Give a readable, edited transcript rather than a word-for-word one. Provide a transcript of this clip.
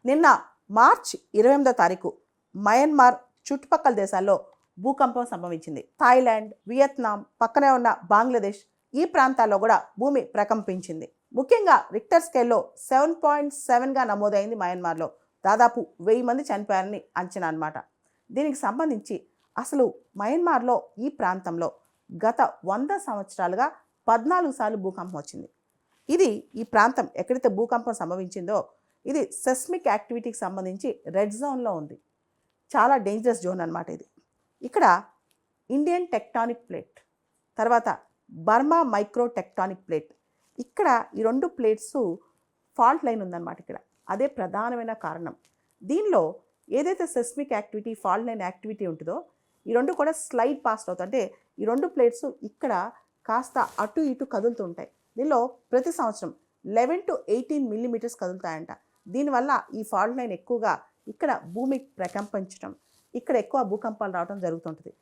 నిన్న మార్చి 28వ తారీఖు మయన్మార్ చుట్టుపక్కల దేశాల్లో భూకంపం సంభవించింది. థాయిలాండ్, వియత్నాం, పక్కనే ఉన్న బంగ్లాదేశ్ ఈ ప్రాంతాల్లో కూడా భూమి ప్రకంపించింది. ముఖ్యంగా రిక్టర్ స్కేల్లో 7.7గా నమోదైంది మయన్మార్లో. దాదాపు 1000 మంది చనిపోయారని అంచనా అన్నమాట. దీనికి సంబంధించి అసలు మయన్మార్లో ఈ ప్రాంతంలో గత 100 సంవత్సరాలుగా 14 సార్లు భూకంపం వచ్చింది. ఈ ప్రాంతం ఎక్కడైతే భూకంపం సంభవించిందో ఇది సెస్మిక్ యాక్టివిటీకి సంబంధించి రెడ్ జోన్లో ఉంది. చాలా డేంజరస్ జోన్ అన్నమాట ఇది. ఇక్కడ ఇండియన్ టెక్టానిక్ ప్లేట్, తర్వాత బర్మా మైక్రో టెక్టానిక్ ప్లేట్, ఇక్కడ ఈ 2 ప్లేట్స్ ఫాల్ట్ లైన్ ఉందన్నమాట. ఇక్కడ అదే ప్రధానమైన కారణం. దీనిలో ఏదైతే seismic activity, fault line activity ఉంటుందో ఈ 2 కూడా స్లైడ్ పాస్ట్ అవుతాయి. అంటే ఈ 2 ప్లేట్స్ ఇక్కడ కాస్త అటు ఇటు కదులుతూ ఉంటాయి. దీనిలో ప్రతి సంవత్సరం 11 to 18 మిల్లీమీటర్స్ కదులుతాయంట. దీనివల్ల ఈ ఫాల్ట్ లైన్ ఎక్కువగా ఇక్కడ భూమి ప్రకంపించడం, ఇక్కడ ఎక్కువ భూకంపాలు రావడం జరుగుతుంటుంది.